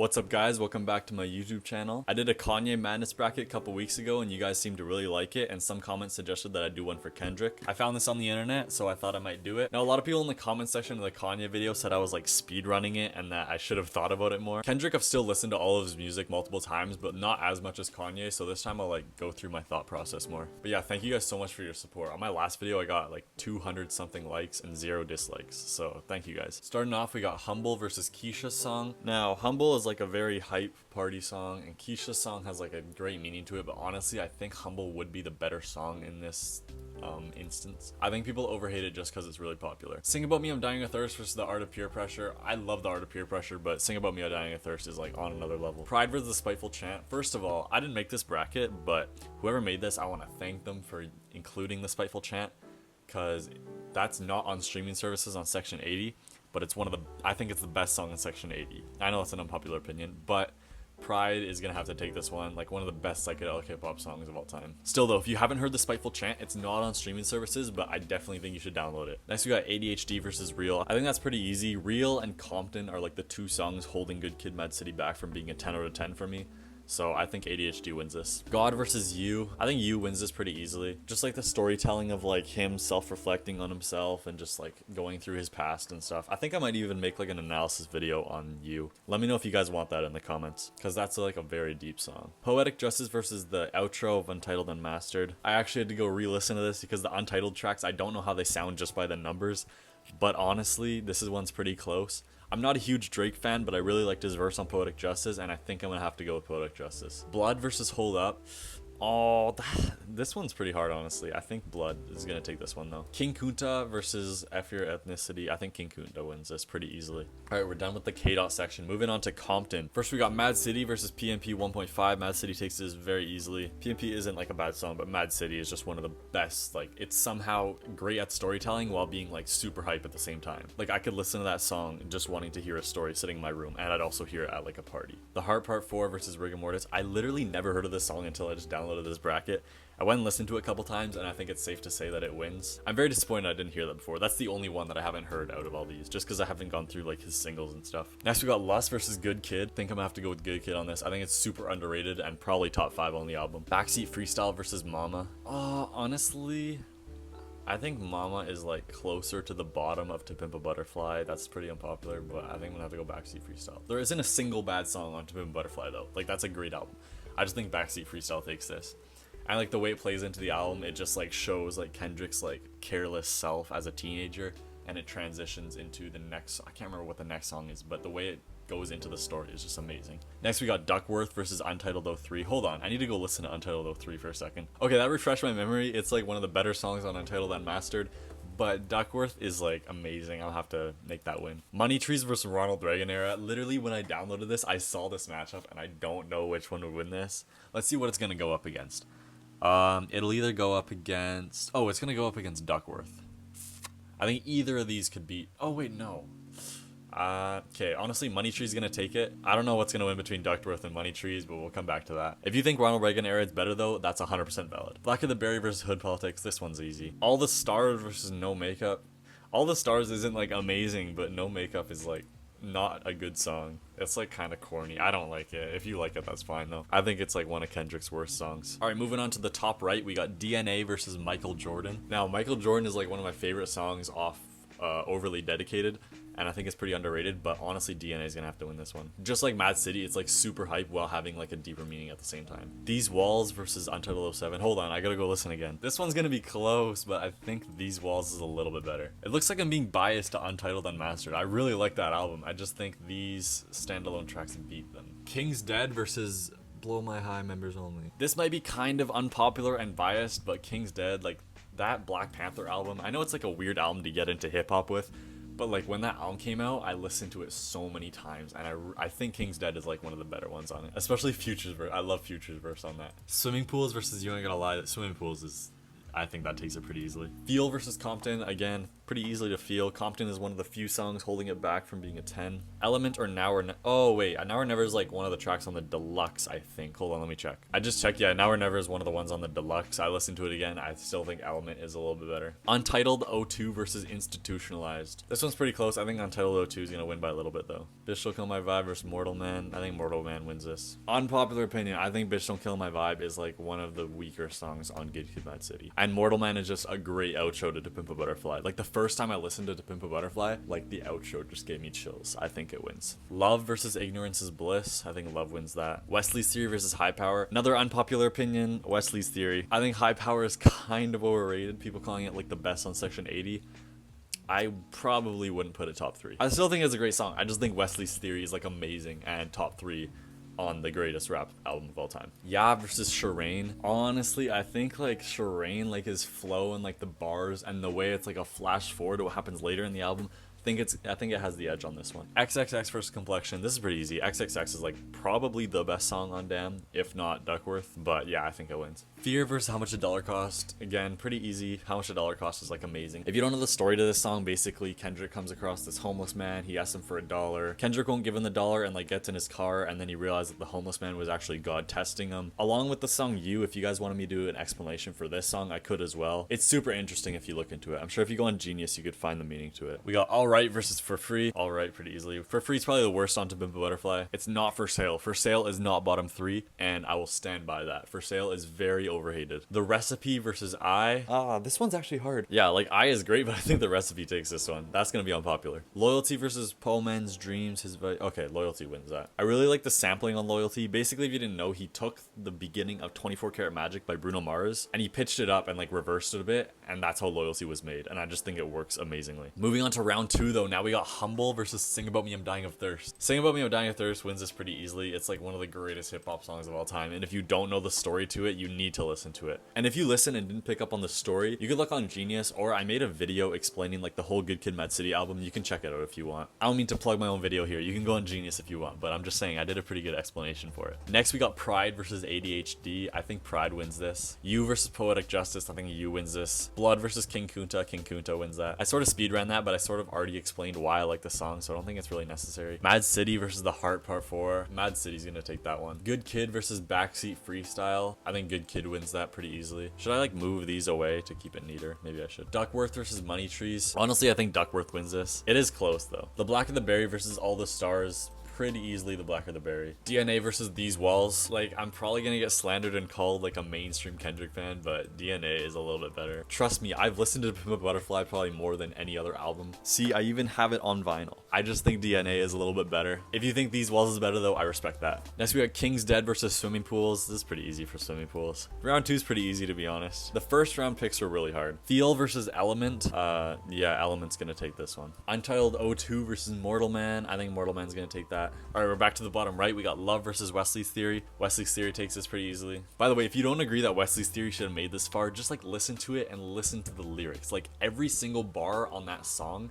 What's up guys, welcome back to my YouTube channel. I did a Kanye Madness bracket a couple weeks ago and you guys seemed to really like it, and some comments suggested that I do one for Kendrick. I found this on the internet, so I thought I might do it. Now a lot of people in the comment section of the Kanye video said I was like speed running it and that I should have thought about it more. Kendrick, I've still listened to all of his music multiple times, but not as much as Kanye, so this time I'll like go through my thought process more. But yeah, thank you guys so much for your support. On my last video I got like 200 something likes and 0 dislikes, so thank you guys. Starting off, we got Humble versus Kisha Song. Now Humble is like a very hype party song and Kisha Song has like a great meaning to it, but honestly I think Humble would be the better song in this instance. I think people overhate it just because it's really popular. Sing About Me I'm Dying of Thirst versus The Art of Peer Pressure. I love The Art of Peer Pressure, but Sing About Me I'm Dying of Thirst is like on another level. Pride versus The Spiteful Chant. First of all, I didn't make this bracket, but whoever made this, I want to thank them for including The Spiteful Chant, because that's not on streaming services on Section 80, but it's one of the, I think it's the best song in Section 80. I know it's an unpopular opinion, but Pride is gonna have to take this one, like one of the best psychedelic hip-hop songs of all time. Still though, if you haven't heard The Spiteful Chant, it's not on streaming services, but I definitely think you should download it. Next we got ADHD versus Real. I think that's pretty easy. Real and Compton are like the two songs holding Good Kid Mad City back from being a 10 out of 10 for me. So I think ADHD wins this. God versus You. I think You wins this pretty easily. Just like the storytelling of like him self-reflecting on himself and just like going through his past and stuff. I think I might even make like an analysis video on You. Let me know if you guys want that in the comments, because that's like a very deep song. Poetic Justice versus the outro of Untitled Unmastered. I actually had to go re-listen to this because the Untitled tracks, I don't know how they sound just by the numbers, but honestly, this one's pretty close. I'm not a huge Drake fan, but I really liked his verse on Poetic Justice, and I think I'm gonna have to go with Poetic Justice. Blood versus Hold Up. Oh, this one's pretty hard, honestly. I think Blood is gonna take this one though. King Kunta versus F Your Ethnicity. I think King Kunta wins this pretty easily. Alright, we're done with the K-Dot section. Moving on to Compton. First we got Mad City versus PMP 1.5. Mad City takes this very easily. PMP isn't like a bad song, but Mad City is just one of the best. Like, it's somehow great at storytelling while being like super hype at the same time. Like, I could listen to that song just wanting to hear a story sitting in my room, and I'd also hear it at like a party. The Heart Part 4 versus Rigor Mortis. I literally never heard of this song until I just downloaded this bracket. I went and listened to it a couple times, and I think it's safe to say that it wins. I'm very disappointed I didn't hear that before. That's the only one that I haven't heard out of all these, just because I haven't gone through like his singles and stuff. Next we got Lust versus Good Kid. I think I'm gonna have to go with Good Kid on this. I think it's super underrated and probably top 5 on the album. Backseat Freestyle versus Mama. Honestly, I think Mama is like closer to the bottom of To Pimp a Butterfly. That's pretty unpopular, but I think I'm gonna have to go Backseat Freestyle. There isn't a single bad song on To Pimp a Butterfly though. Like, that's a great album. I just think Backseat Freestyle takes this. And like the way it plays into the album, it just like shows like Kendrick's like careless self as a teenager, and it transitions into the next, I can't remember what the next song is, but the way it goes into the story is just amazing. Next we got Duckworth versus Untitled 03. Hold on, I need to go listen to Untitled 03 for a second. Okay, that refreshed my memory. It's like one of the better songs on Untitled Unmastered, but Duckworth is like amazing. I'll have to make that win. Money Trees versus Ronald Reagan Era. Literally when I downloaded this, I saw this matchup and I don't know which one would win this. Let's see what it's gonna go up against. It'll either go up against, oh, it's gonna go up against Duckworth. I think either of these could beat, oh wait, no. Okay, honestly, Money Tree's gonna take it. I don't know what's gonna win between Duckworth and Money Trees, but we'll come back to that. If you think Ronald Reagan Era is better though, that's 100% valid. Black of the Berry versus Hood Politics. This one's easy. All the Stars versus No Makeup. All the Stars isn't like amazing, but No Makeup is like not a good song. It's like kind of corny. I don't like it. If you like it, that's fine though. I think it's like one of Kendrick's worst songs. Alright, moving on to the top right, we got DNA versus Michael Jordan. Now, Michael Jordan is like one of my favorite songs off Overly Dedicated, and I think it's pretty underrated, but honestly DNA is gonna have to win this one. Just like Mad City, it's like super hype while having like a deeper meaning at the same time. These Walls versus Untitled 07. Hold on, I gotta go listen again. This one's gonna be close, but I think These Walls is a little bit better. It looks like I'm being biased to Untitled Unmastered. I really like that album. I just think these standalone tracks beat them. King's Dead versus Blow My High Members Only. This might be kind of unpopular and biased, but King's Dead, like that Black Panther album, I know it's like a weird album to get into hip-hop with, but like when that album came out, I listened to it so many times, and I think King's Dead is like one of the better ones on it, especially Future's verse. I love Future's verse on that. Swimming Pools versus You Ain't Gonna Lie. Swimming Pools is, I think that takes it pretty easily. Feel versus Compton, again, pretty easily to feel. Compton is one of the few songs holding it back from being a 10. Element or Now or oh wait, Now or Never is like one of the tracks on the deluxe, I think. Hold on, let me check. I just checked. Yeah, Now or Never is one of the ones on the deluxe. I listened to it again. I still think Element is a little bit better. Untitled O2 versus Institutionalized. This one's pretty close. I think Untitled O2 is gonna win by a little bit though. Bitch Don't Kill My Vibe versus Mortal Man. I think Mortal Man wins this. Unpopular opinion, I think Bitch Don't Kill My Vibe is like one of the weaker songs on Good Kid, Mad City. And Mortal Man is just a great outro to Pimp a Butterfly. Like the first time I listened to Pimp a Butterfly, like the outro just gave me chills. I think it wins. Love versus Ignorance is Bliss. I think Love wins that. Wesley's Theory versus High Power. Another unpopular opinion, Wesley's Theory. I think High Power is kind of overrated. People calling it like the best on Section 80. I probably wouldn't put it top 3. I still think it's a great song. I just think Wesley's Theory is like amazing and top 3 on the greatest rap album of all time. Yeah versus Shireen. Honestly, I think like Shireen, like his flow and like the bars and the way it's like a flash forward to what happens later in the album, I think it has the edge on this one. XXX versus Complexion. This is pretty easy. XXX is like probably the best song on Damn, if not Duckworth. But yeah, I think it wins. Fear versus How Much a Dollar Cost. Again, pretty easy. How Much a Dollar Cost is like amazing. If you don't know the story to this song, basically Kendrick comes across this homeless man. He asks him for $1. Kendrick won't give him the $1 and like gets in his car, and then he realizes that the homeless man was actually God testing him. Along with the song You, if you guys wanted me to do an explanation for this song, I could as well. It's super interesting if you look into it. I'm sure if you go on Genius, you could find the meaning to it. We got Alright versus For Free. Alright pretty easily. For Free is probably the worst song to Pimp a Butterfly. It's not For Sale. For Sale is not bottom 3, and I will stand by that. For Sale is very overhated. The Recipe versus I. This one's actually hard. Yeah, like I is great, but I think The Recipe takes this one. That's gonna be unpopular. Loyalty versus Paul Man's Dreams. Okay, Loyalty wins that. I really like the sampling on Loyalty. Basically, if you didn't know, he took the beginning of 24 Karat Magic by Bruno Mars and he pitched it up and like reversed it a bit, and that's how Loyalty was made, and I just think it works amazingly. Moving on to round 2 though, now we got Humble versus Sing About Me I'm Dying of Thirst. Sing About Me I'm Dying of Thirst wins this pretty easily. It's like one of the greatest hip-hop songs of all time, and if you don't know the story to it, you need to listen to it. And if you listen and didn't pick up on the story, you could look on Genius, or I made a video explaining like the whole Good Kid, Mad City album. You can check it out if you want. I don't mean to plug my own video here. You can go on Genius if you want, but I'm just saying I did a pretty good explanation for it. Next, we got Pride versus ADHD. I think Pride wins this. You versus Poetic Justice. I think You wins this. Blood versus King Kunta. King Kunta wins that. I sort of speed ran that, but I sort of already explained why I like the song, so I don't think it's really necessary. Mad City versus The Heart Part 4. Mad City's gonna take that one. Good Kid versus Backseat Freestyle. I think Good Kid wins that pretty easily. Should I like move these away to keep it neater? Maybe I should. Duckworth versus Money Trees. Honestly, I think Duckworth wins this. It is close though. The Black of the Berry versus All the Stars. Pretty easily the Black of the Berry. DNA versus These Walls. Like, I'm probably gonna get slandered and called like a mainstream Kendrick fan, but DNA is a little bit better. Trust me, I've listened to Pimp a Butterfly probably more than any other album. See, I even have it on vinyl. I just think DNA is a little bit better. If you think These Walls is better though, I respect that. Next we got King's Dead versus Swimming Pools. This is pretty easy for Swimming Pools. Round 2 is pretty easy to be honest. The first round picks were really hard. Feel versus Element. Yeah, Element's gonna take this one. Untitled O2 versus Mortal Man. I think Mortal Man's gonna take that. All right, we're back to the bottom right. We got Love versus Wesley's Theory. Wesley's Theory takes this pretty easily. By the way, if you don't agree that Wesley's Theory should have made this far, just like listen to it and listen to the lyrics. Like every single bar on that song,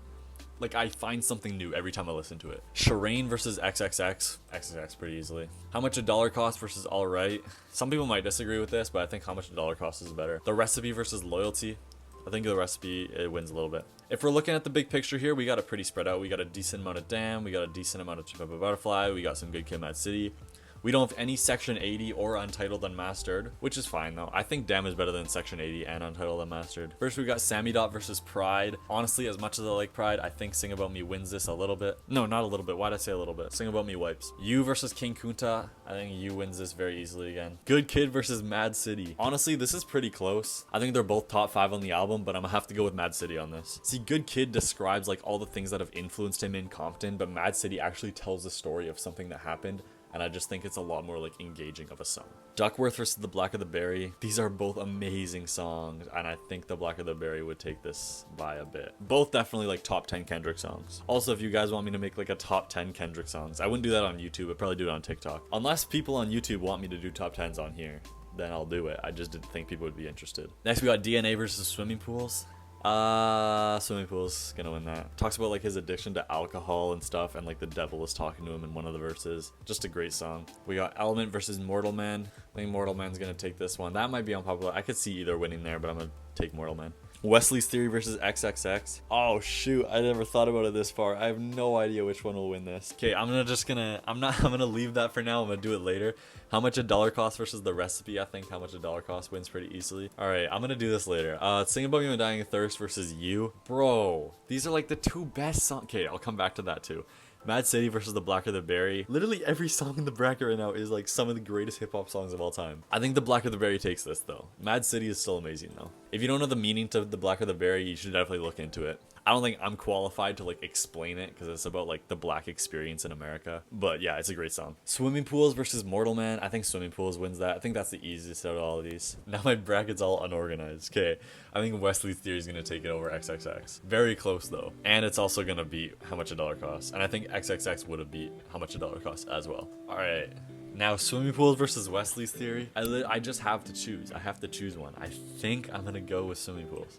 like I find something new every time I listen to it. Shireen versus XXX. XXX pretty easily. How Much a Dollar Cost versus Alright. Some people might disagree with this, but I think How Much a Dollar Cost is better. The Recipe versus Loyalty. I think The Recipe, it wins a little bit. If we're looking at the big picture here, we got it pretty spread out. We got a decent amount of Damn, we got a decent amount of Pimp a Butterfly, we got some Good Kid, Mad City. We don't have any Section 80 or Untitled Unmastered, which is fine though. I think Damn is better than Section 80 and Untitled Unmastered. First we got Sammy Dot versus Pride. Honestly, as much as I like Pride, I think Sing About Me wins this a little bit. No, not a little bit. Why'd I say a little bit? Sing About Me wipes. You versus King Kunta. I think You wins this very easily again. Good Kid versus Mad City. Honestly, this is pretty close. I think they're both top 5 on the album, but I'm gonna have to go with Mad City on this. See, Good Kid describes like all the things that have influenced him in Compton, but Mad City actually tells the story of something that happened, and I just think it's a lot more like engaging of a song. Duckworth versus The Black of the Berry. These are both amazing songs, and I think The Black of the Berry would take this by a bit. Both definitely like top 10 Kendrick songs. Also, if you guys want me to make like a top 10 Kendrick songs, I wouldn't do that on YouTube. I'd probably do it on TikTok. Unless people on YouTube want me to do top 10s on here, then I'll do it. I just didn't think people would be interested. Next, we got DNA versus Swimming Pools. Swimming Pool's gonna win that. Talks about like his addiction to alcohol and stuff, and like the devil is talking to him in one of the verses. Just a great song. We got Element versus Mortal Man. I think Mortal Man's gonna take this one. That might be unpopular. I could see either winning there, but I'm gonna take Mortal Man. Wesley's Theory versus XXX. Oh shoot, I never thought about it this far. I have no idea which one will win this. Okay, I'm gonna leave that for now. I'm gonna do it later. How much a dollar cost versus the recipe. I think how much a dollar cost wins pretty easily. All right, I'm gonna do this later. Sing About Me When Dying of Thirst versus You. Bro, these are like the two best songs. Okay, I'll come back to that too. Mad City versus The Blacker the Berry. Literally every song in the bracket right now is like some of the greatest hip hop songs of all time. I think The Blacker the Berry takes this though. Mad City is still amazing though. If you don't know the meaning to The Blacker the Berry, you should definitely look into it. I don't think I'm qualified to like explain it because it's about like the black experience in America. But yeah, it's a great song. Swimming Pools versus Mortal Man. I think Swimming Pools wins that. I think that's the easiest out of all of these. Now my bracket's all unorganized. Okay, I think Wesley's Theory is going to take it over XXX. Very close though. And it's also going to beat How Much a Dollar Costs. And I think XXX would have beat How Much a Dollar Costs as well. All right. Now, Swimming Pools versus Wesley's Theory. I just have to choose. I have to choose one. I think I'm going to go with Swimming Pools.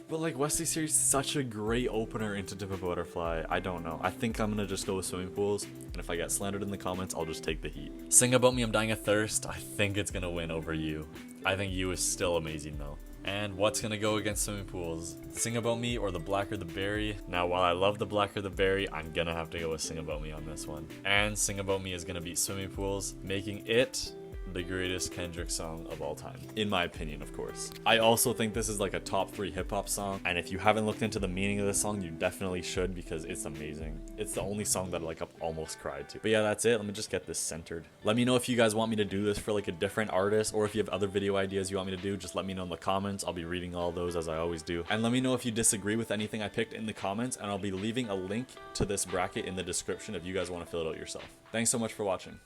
But like Wesley's Theory is such a great opener into Tip of Butterfly. I don't know. I think I'm going to just go with Swimming Pools. And if I get slandered in the comments, I'll just take the heat. Sing About Me I'm Dying of Thirst. I think it's going to win over You. I think You is still amazing though. And what's gonna go against Swimming Pools? Sing About Me or The Blacker the Berry? Now, while I love The Blacker the Berry, I'm gonna have to go with Sing About Me on this one. And Sing About Me is gonna beat Swimming Pools, making it the greatest Kendrick song of all time, in my opinion, of course. I also think this is like a top 3 hip-hop song, and if you haven't looked into the meaning of this song, you definitely should because it's amazing. It's the only song that like I've almost cried to. But yeah, that's it. Let me just get this centered. Let me know if you guys want me to do this for like a different artist, or if you have other video ideas you want me to do, just let me know in the comments. I'll be reading all those as I always do. And let me know if you disagree with anything I picked in the comments, and I'll be leaving a link to this bracket in the description if you guys want to fill it out yourself. Thanks so much for watching.